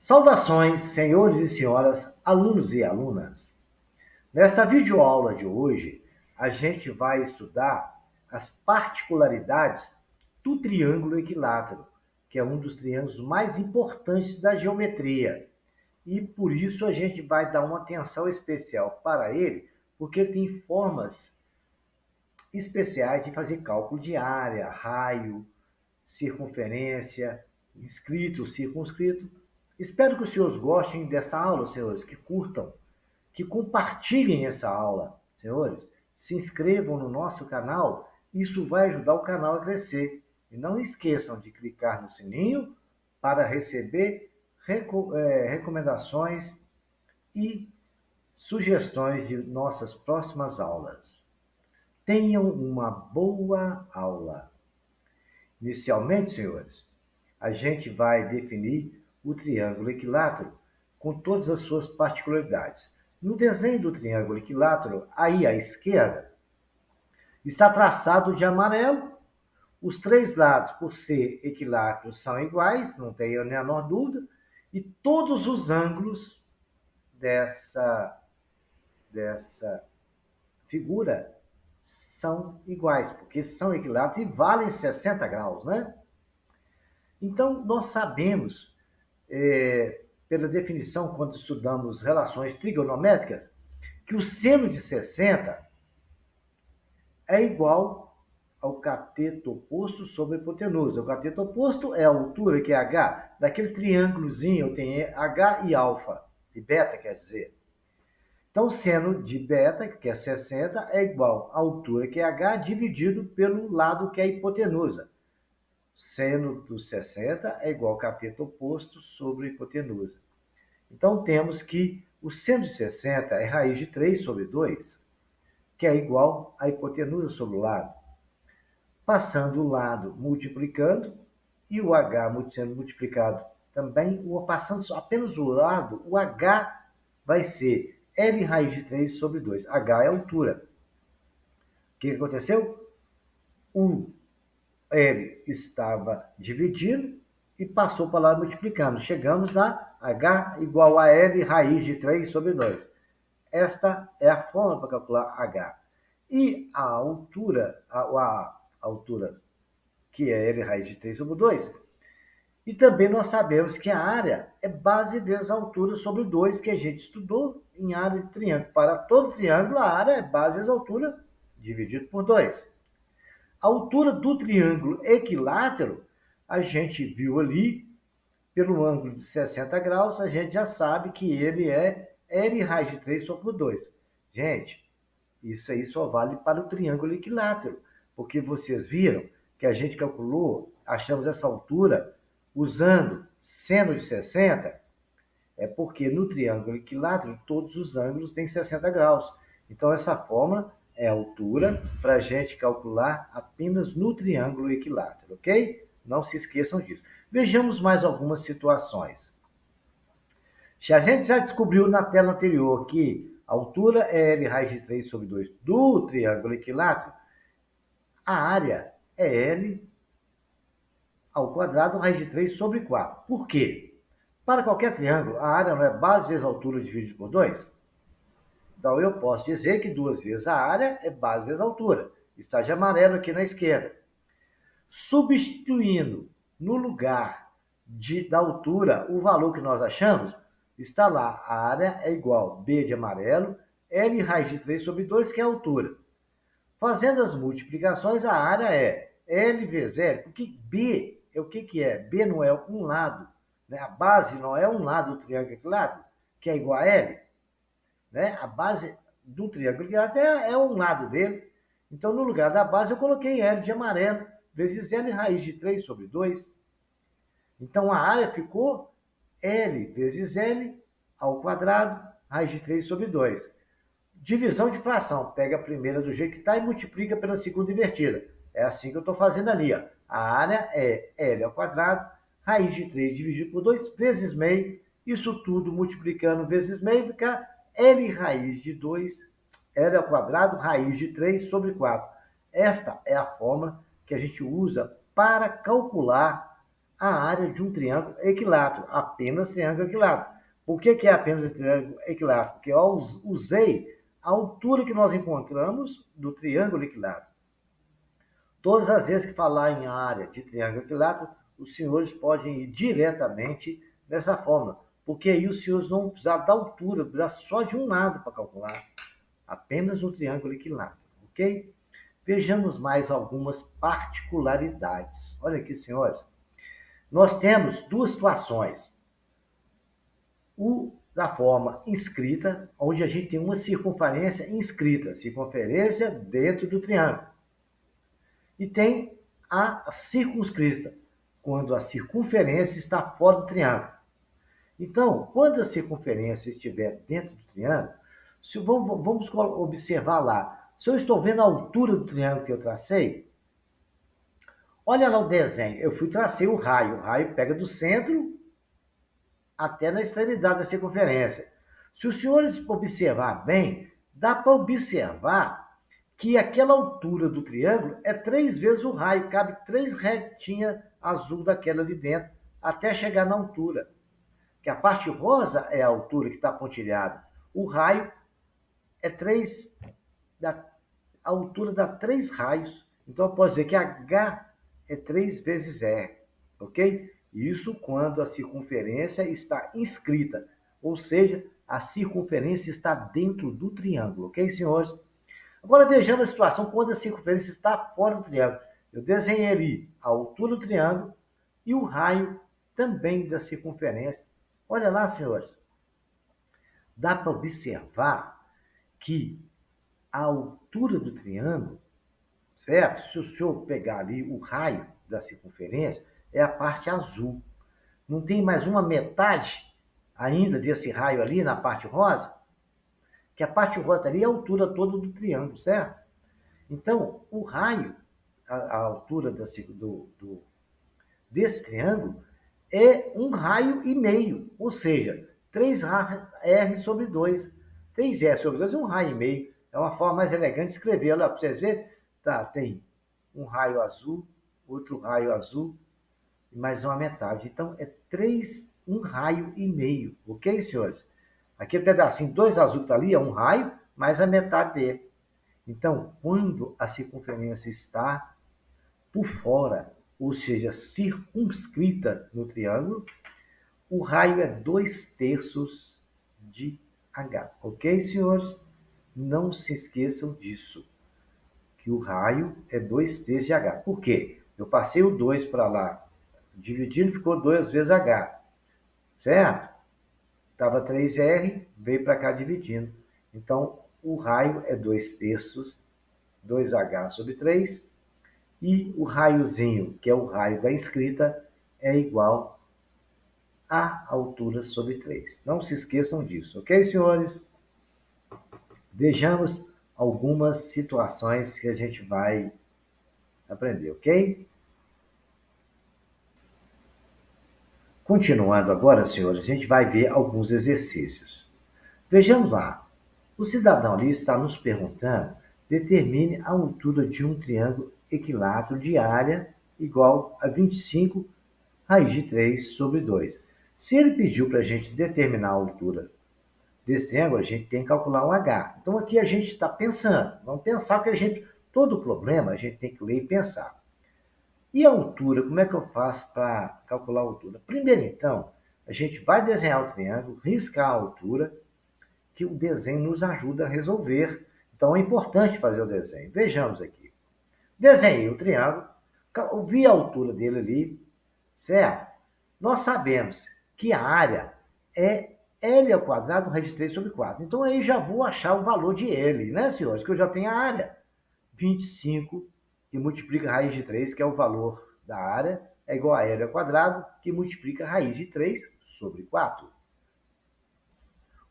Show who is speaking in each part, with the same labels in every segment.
Speaker 1: Saudações, senhores e senhoras, alunos e alunas. Nesta videoaula de hoje, a gente vai estudar as particularidades do triângulo equilátero, que é um dos triângulos mais importantes da geometria. E por isso a gente vai dar uma atenção especial para ele, porque ele tem formas especiais de fazer cálculo de área, raio, circunferência, inscrito, circunscrito. Espero que os senhores gostem dessa aula, senhores, que curtam, que compartilhem essa aula, senhores. Se inscrevam no nosso canal, isso vai ajudar o canal a crescer. E não esqueçam de clicar no sininho para receber recomendações e sugestões de nossas próximas aulas. Tenham uma boa aula. Inicialmente, senhores, a gente vai definir o triângulo equilátero com todas as suas particularidades. No desenho do triângulo equilátero, aí à esquerda, está traçado de amarelo. Os três lados, por ser equiláteros, são iguais, não tem a menor dúvida, e todos os ângulos dessa figura são iguais, porque são equiláteros e valem 60 graus, né? Então, nós sabemos, pela definição, quando estudamos relações trigonométricas, que o seno de 60 é igual ao cateto oposto sobre a hipotenusa. O cateto oposto é a altura, que é h, daquele triângulozinho, tem h e alfa, e beta, quer dizer. Então, seno de beta, que é 60, é igual à altura, que é h, dividido pelo lado, que é a hipotenusa. Seno dos 60 é igual ao cateto oposto sobre a hipotenusa. Então, temos que o seno de 60 é raiz de 3 sobre 2, que é igual à hipotenusa sobre o lado. Passando o lado multiplicando, e o h sendo multiplicado também, passando apenas o lado, o h vai ser L raiz de 3 sobre 2. H é a altura. O que aconteceu? O L estava dividindo e passou para lá multiplicando. Chegamos na H igual a L raiz de 3 sobre 2. Esta é a forma para calcular H. E a altura, a altura que é L raiz de 3 sobre 2. E também nós sabemos que a área é base vezes a altura sobre 2, que a gente estudou em área de triângulo. Para todo triângulo, a área é base vezes a altura dividido por 2. A altura do triângulo equilátero, a gente viu ali, pelo ângulo de 60 graus, a gente já sabe que ele é L raiz de 3 sobre 2. Gente, isso aí só vale para o triângulo equilátero, porque vocês viram que a gente calculou, achamos essa altura usando seno de 60, é porque no triângulo equilátero todos os ângulos têm 60 graus. Então, essa fórmula é a altura para a gente calcular apenas no triângulo equilátero, ok? Não se esqueçam disso. Vejamos mais algumas situações. A gente já descobriu na tela anterior que a altura é L raiz de 3 sobre 2 do triângulo equilátero. A área é L ao quadrado raiz de 3 sobre 4. Por quê? Para qualquer triângulo, a área não é base vezes a altura dividido por 2? Então, eu posso dizer que 2 vezes a área é base vezes a altura. Está de amarelo aqui na esquerda. Substituindo no lugar da altura o valor que nós achamos, está lá, a área é igual a B de amarelo, L raiz de 3 sobre 2, que é a altura. Fazendo as multiplicações, a área é L vezes L, porque B é o que é? B não é um lado, né? A base não é um lado do triângulo equilátero, que é igual a L. Né? A base do triângulo equilátero é um lado dele. Então, no lugar da base, eu coloquei L de amarelo, vezes L raiz de 3 sobre 2. Então, a área ficou L vezes L ao quadrado, raiz de 3 sobre 2. Divisão de fração. Pega a primeira do jeito que está e multiplica pela segunda invertida. É assim que eu estou fazendo ali. Ó. A área é L ao quadrado, raiz de 3 dividido por 2, vezes meio. Isso tudo multiplicando vezes meio, fica L raiz de 2, L ao quadrado, raiz de 3 sobre 4. Esta é a fórmula que a gente usa para calcular a área de um triângulo equilátero, apenas triângulo equilátero. Por que é apenas triângulo equilátero? Porque eu usei a altura que nós encontramos do triângulo equilátero. Todas as vezes que falar em área de triângulo equilátero, os senhores podem ir diretamente nessa fórmula, porque aí os senhores não vão precisar da altura, precisar só de um lado para calcular, apenas o triângulo equilátero, ok? Vejamos mais algumas particularidades. Olha aqui, senhores. Nós temos duas situações. O da forma inscrita, onde a gente tem uma circunferência inscrita, circunferência dentro do triângulo. E tem a circunscrita, quando a circunferência está fora do triângulo. Então, quando a circunferência estiver dentro do triângulo, vamos observar lá. Se eu estou vendo a altura do triângulo que eu tracei, olha lá o desenho. Eu tracei o raio. O raio pega do centro até na extremidade da circunferência. Se os senhores observar bem, dá para observar que aquela altura do triângulo é 3 vezes o raio, cabe 3 retinhas azul daquela ali dentro, até chegar na altura. Que a parte rosa é a altura que está pontilhada. O raio é 3, a altura dá 3 raios. Então, eu posso dizer que H é 3 vezes R, ok? Isso quando a circunferência está inscrita, ou seja, a circunferência está dentro do triângulo, ok, senhores? Agora vejamos a situação quando a circunferência está fora do triângulo. Eu desenhei ali a altura do triângulo e o raio também da circunferência. Olha lá, senhores. Dá para observar que a altura do triângulo, certo? Se o senhor pegar ali o raio da circunferência, é a parte azul. Não tem mais uma metade ainda desse raio ali na parte rosa? Que a parte rosa ali é a altura toda do triângulo, certo? Então, o raio, a altura desse triângulo, é 1,5 raio, ou seja, 3R sobre 2. 3R sobre 2 é 1,5 raio. É uma forma mais elegante de escrever. Olha, para vocês verem, tá, tem um raio azul, outro raio azul, e mais uma metade. Então, é 1,5 raio, ok, senhores? Aquele pedacinho, 2 azul que está ali, é 1 raio, mais a metade dele. Então, quando a circunferência está por fora, ou seja, circunscrita no triângulo, o raio é 2/3 de H. Ok, senhores? Não se esqueçam disso, que o raio é 2/3 de H. Por quê? Eu passei o 2 para lá, dividindo, ficou 2 vezes H, certo? Estava 3R, veio para cá dividindo. Então, o raio é 2/3, 2H sobre 3, e o raiozinho, que é o raio da inscrita, é igual a altura sobre 3. Não se esqueçam disso, ok, senhores? Vejamos algumas situações que a gente vai aprender, ok? Continuando agora, senhores, a gente vai ver alguns exercícios. Vejamos lá. O cidadão ali está nos perguntando: determine a altura de um triângulo equilátero de área igual a 25 raiz de 3 sobre 2. Se ele pediu para a gente determinar a altura desse triângulo, a gente tem que calcular o H. Então aqui a gente está pensando. Vamos pensar que todo problema a gente tem que ler e pensar. E a altura, como é que eu faço para calcular a altura? Primeiro, então, a gente vai desenhar o triângulo, riscar a altura, que o desenho nos ajuda a resolver. Então é importante fazer o desenho. Vejamos aqui. Desenhei o triângulo, vi a altura dele ali, certo? Nós sabemos que a área é L ao quadrado raiz de 3 sobre 4. Então aí já vou achar o valor de L, né, senhores? Que eu já tenho a área. 25, que multiplica a raiz de 3, que é o valor da área, é igual a L ao quadrado, que multiplica a raiz de 3 sobre 4.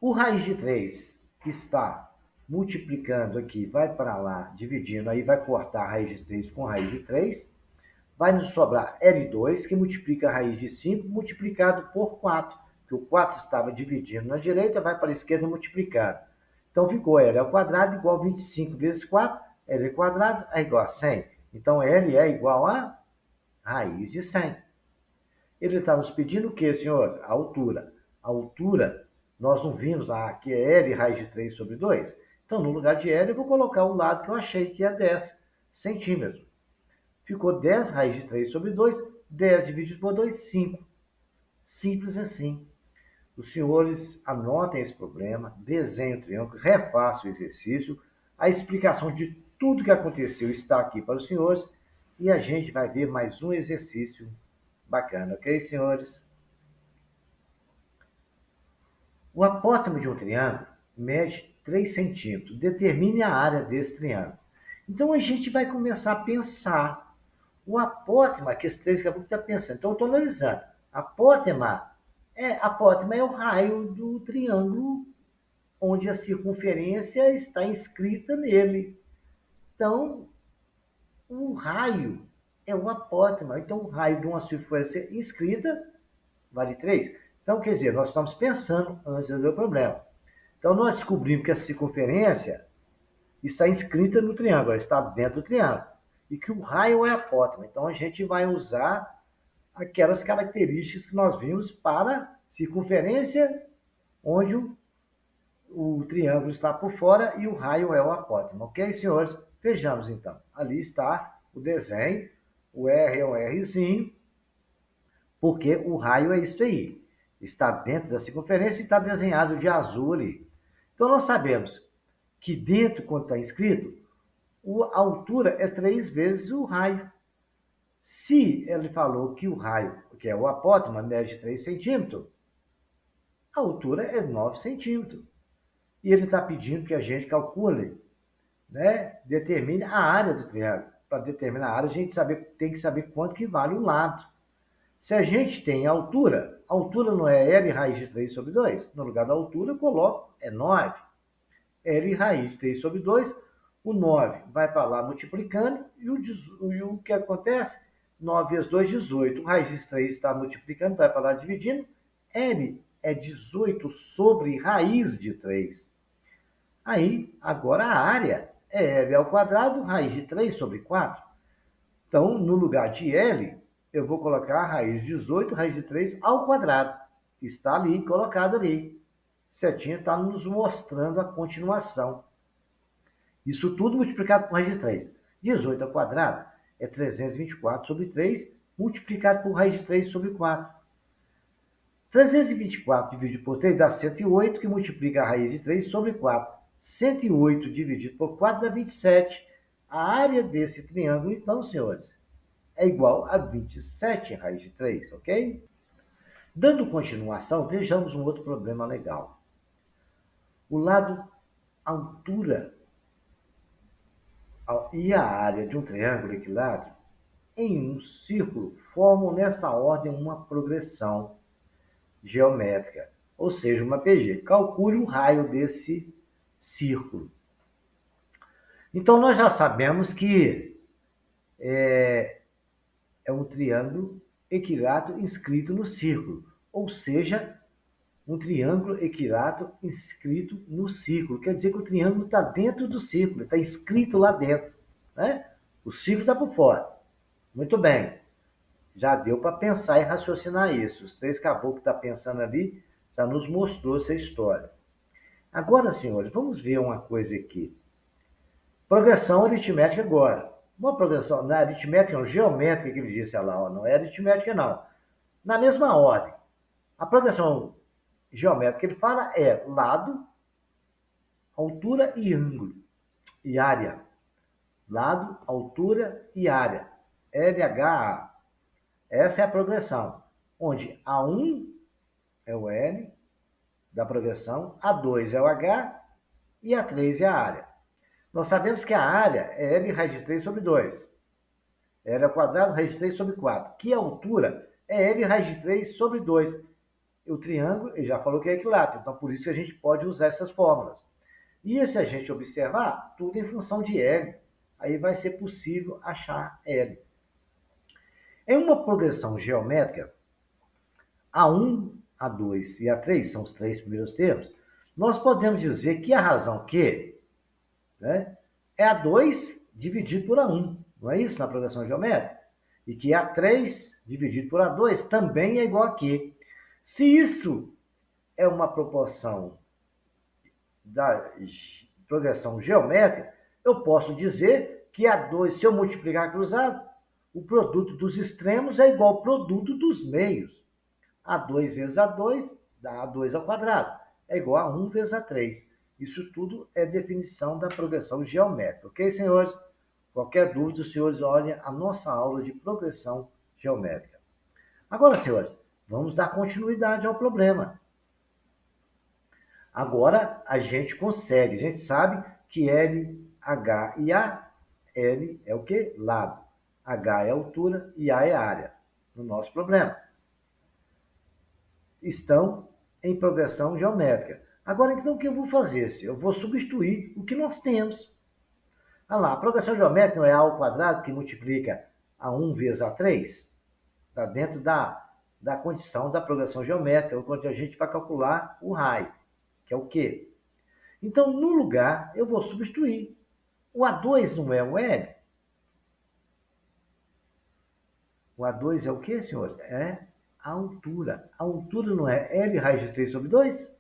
Speaker 1: O raiz de 3, que está multiplicando aqui, vai para lá, dividindo, aí vai cortar a raiz de 3 com a raiz de 3. Vai nos sobrar L2, que multiplica a raiz de 5, multiplicado por 4. Que o 4 estava dividindo na direita, vai para a esquerda multiplicado. Então ficou L ao quadrado igual a 25 vezes 4, L ao quadrado é igual a 100. Então L é igual a raiz de 100. Ele está nos pedindo o quê, senhor? A altura. A altura, nós não vimos que é L raiz de 3 sobre 2. Então, no lugar de L, eu vou colocar o lado que eu achei que é 10 centímetros. Ficou 10 raiz de 3 sobre 2, 10 dividido por 2, 5. Simples assim. Os senhores anotem esse problema, desenhem o triângulo, refaçam o exercício. A explicação de tudo que aconteceu está aqui para os senhores e a gente vai ver mais um exercício bacana, ok, senhores? O apótema de um triângulo mede 3 centímetros. Determine a área desse triângulo. Então a gente vai começar a pensar. O apótema, que esse 3 que a pouco está pensando. Então eu estou analisando. Apótema é o raio do triângulo onde a circunferência está inscrita nele. Então, o raio é o apótema. Então, o raio de uma circunferência inscrita vale 3. Então, quer dizer, nós estamos pensando antes de resolver o problema. Então, nós descobrimos que a circunferência está inscrita no triângulo, ela está dentro do triângulo. E que o raio é apótema. Então, a gente vai usar aquelas características que nós vimos para circunferência, onde o triângulo está por fora e o raio é o apótema. Ok, senhores? Vejamos então. Ali está o desenho. O R é um Rzinho, porque o raio é isso aí. Está dentro da circunferência e está desenhado de azul ali. Então, nós sabemos que dentro, quando está escrito, a altura é 3 vezes o raio. Se ele falou que o raio, que é o apótema, mede 3 centímetros, a altura é 9 centímetros. E ele está pedindo que a gente calcule, né? Determine a área do triângulo. Para determinar a área, a gente tem que saber quanto que vale o lado. Se a gente tem a altura não é L raiz de 3 sobre 2? No lugar da altura, eu coloco, é 9. L raiz de 3 sobre 2, o 9 vai para lá multiplicando, e o que acontece? 9 vezes 2, 18. O raiz de 3 está multiplicando, vai para lá dividindo. L é 18 sobre raiz de 3. Aí, agora a área é L ao quadrado, raiz de 3 sobre 4. Então, no lugar de L, eu vou colocar a raiz de 18, raiz de 3 ao quadrado. Está ali, colocado ali. Setinha está nos mostrando a continuação. Isso tudo multiplicado por raiz de 3. 18 ao quadrado é 324 sobre 3, multiplicado por raiz de 3 sobre 4. 324 dividido por 3 dá 108, que multiplica a raiz de 3 sobre 4. 108 dividido por 4 dá 27. A área desse triângulo, então, senhores, é igual a 27 raiz de 3, ok? Dando continuação, vejamos um outro problema legal. O lado altura e a área de um triângulo equilátero em um círculo formam nesta ordem uma progressão geométrica, ou seja, uma PG. Calcule o raio desse círculo. Então, nós já sabemos que é um triângulo equilátero inscrito no círculo, ou seja, um triângulo equilátero inscrito no círculo. Quer dizer que o triângulo está dentro do círculo, está inscrito lá dentro, né? O círculo está por fora. Muito bem. Já deu para pensar e raciocinar isso. Os 3 caboclos que estão pensando ali já nos mostrou essa história. Agora, senhores, vamos ver uma coisa aqui. Progressão aritmética agora. Uma progressão, não é aritmética, não, geométrica que ele disse lá, ó, não é aritmética não. Na mesma ordem. A progressão geométrica que ele fala é lado, altura e ângulo. E área. Lado, altura e área. LHA. Essa é a progressão, onde A1 é o L da progressão, A2 é o H e A3 é a área. Nós sabemos que a área é L raiz de 3 sobre 2. L ao quadrado, raiz de 3 sobre 4. Que a altura é L raiz de 3 sobre 2. O triângulo, ele já falou que é equilátero, então por isso que a gente pode usar essas fórmulas. E se a gente observar, tudo em função de L, aí vai ser possível achar L. Em uma progressão geométrica, A1, A2 e A3 são os 3 primeiros termos, nós podemos dizer que a razão Q, né, é A2 dividido por A1. Não é isso na progressão geométrica? e que A3 dividido por A2 também é igual a Q. Se isso é uma proporção da progressão geométrica, eu posso dizer que A2, se eu multiplicar cruzado, o produto dos extremos é igual ao produto dos meios. A2 vezes A2 dá A2 ao quadrado. É igual a 1 vezes A3. Isso tudo é definição da progressão geométrica. Ok, senhores? Qualquer dúvida, os senhores olhem a nossa aula de progressão geométrica. Agora, senhores, vamos dar continuidade ao problema. Agora a gente consegue, a gente sabe que L, H e A, L é o quê? Lado. H é altura e A é área, no nosso problema. Estão em progressão geométrica. Agora, então, o que eu vou fazer? Eu vou substituir o que nós temos. Olha lá, a progressão geométrica não é A ao quadrado que multiplica A1 vezes A3? Está dentro da condição da progressão geométrica, onde a gente vai calcular o raio, que é o quê? Então, no lugar, eu vou substituir. O A2 não é o L? O A2 é o quê, senhores? É a altura. A altura não é L raiz de 3 sobre 2?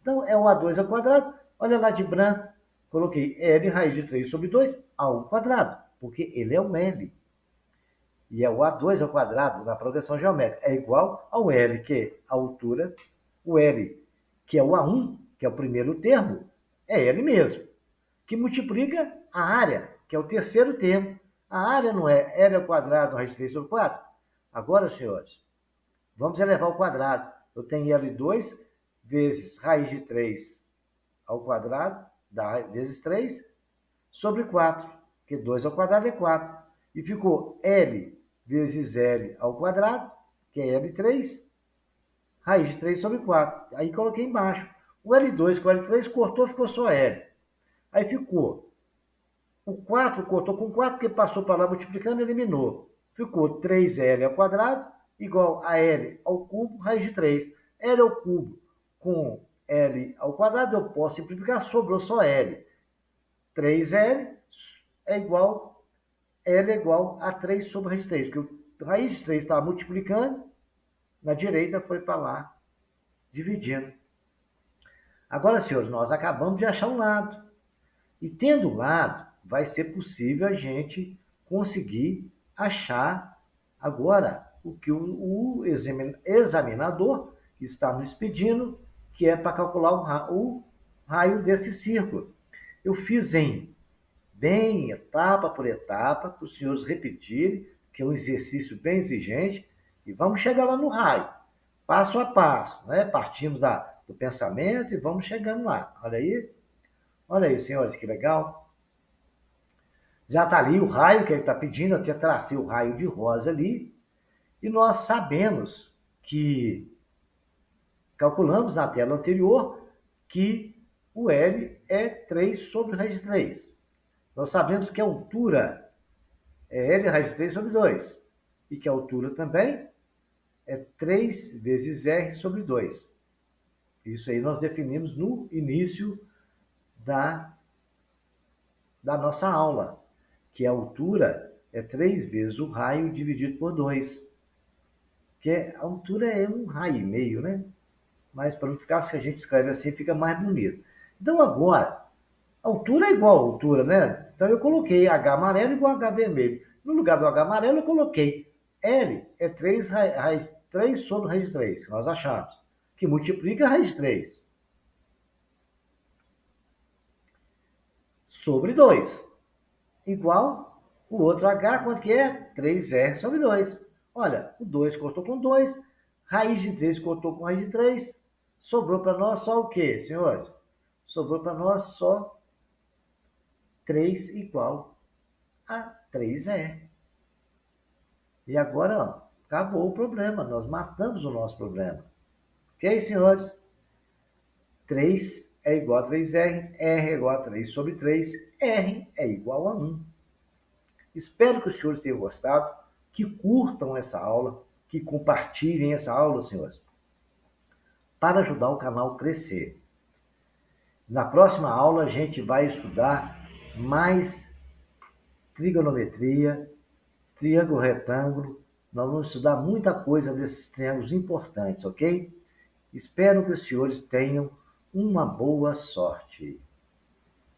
Speaker 1: Então, é o A2 ao quadrado. Olha lá de branco. Coloquei L raiz de 3 sobre 2 ao quadrado, porque ele é o L. E é o A2 ao quadrado na progressão geométrica. É igual ao L, que é a altura. O L, que é o A1, que é o primeiro termo, é L mesmo. Que multiplica a área, que é o terceiro termo. A área não é L ao quadrado raiz de 3 sobre 4? Agora, senhores, vamos elevar ao quadrado. Eu tenho L2 vezes raiz de 3 ao quadrado, dá vezes 3, sobre 4, que 2 ao quadrado é 4. E ficou L vezes L ao quadrado, que é L3, raiz de 3 sobre 4. Aí coloquei embaixo. O L2 com o L3 cortou, ficou só L. Aí ficou. O 4 cortou com 4, porque passou para lá multiplicando e eliminou. Ficou 3L ao quadrado igual a L ao cubo, raiz de 3. L ao cubo com L ao quadrado, eu posso simplificar, sobrou só L. 3L é igual, L é igual a 3 sobre raiz de 3, porque o raiz de 3 estava multiplicando, na direita foi para lá, dividindo. Agora, senhores, nós acabamos de achar um lado. E tendo um lado, vai ser possível a gente conseguir achar agora o que o examinador está nos pedindo, que é para calcular o raio desse círculo. Eu fiz bem etapa por etapa, para os senhores repetirem, que é um exercício bem exigente, e vamos chegar lá no raio, passo a passo, né? Partimos do pensamento e vamos chegando lá. Olha aí, senhores, que legal. Já está ali o raio que ele está pedindo, eu até tracei o raio de rosa ali, e nós sabemos que, calculamos na tela anterior, que o L é 3 sobre raiz de 3. Nós sabemos que a altura é L raiz de 3 sobre 2, e que a altura também é 3 vezes R sobre 2. Isso aí nós definimos no início da nossa aula, que a altura é 3 vezes o raio dividido por 2. Que a altura é um raio e meio, né? Mas para não ficar, se a gente escreve assim, fica mais bonito. Então agora, a altura é igual a altura, né? Então eu coloquei H amarelo igual a H vermelho. No lugar do H amarelo eu coloquei L é 3 sobre raiz de 3, que nós achamos, que multiplica a raiz de 3 sobre 2. Igual o outro H, quanto que é? 3R sobre 2. Olha, o 2 cortou com 2, raiz de 3 cortou com raiz de 3, sobrou para nós só o quê, senhores? Sobrou para nós só 3 igual a 3R. E agora, ó, acabou o problema, nós matamos o nosso problema. Ok, senhores? 3 é igual a 3R, R é igual a 3 sobre 3, R é igual a 1. Espero que os senhores tenham gostado, que curtam essa aula, que compartilhem essa aula, senhores, para ajudar o canal a crescer. Na próxima aula, a gente vai estudar mais trigonometria, triângulo retângulo. Nós vamos estudar muita coisa desses triângulos importantes, ok? Espero que os senhores tenham uma boa sorte.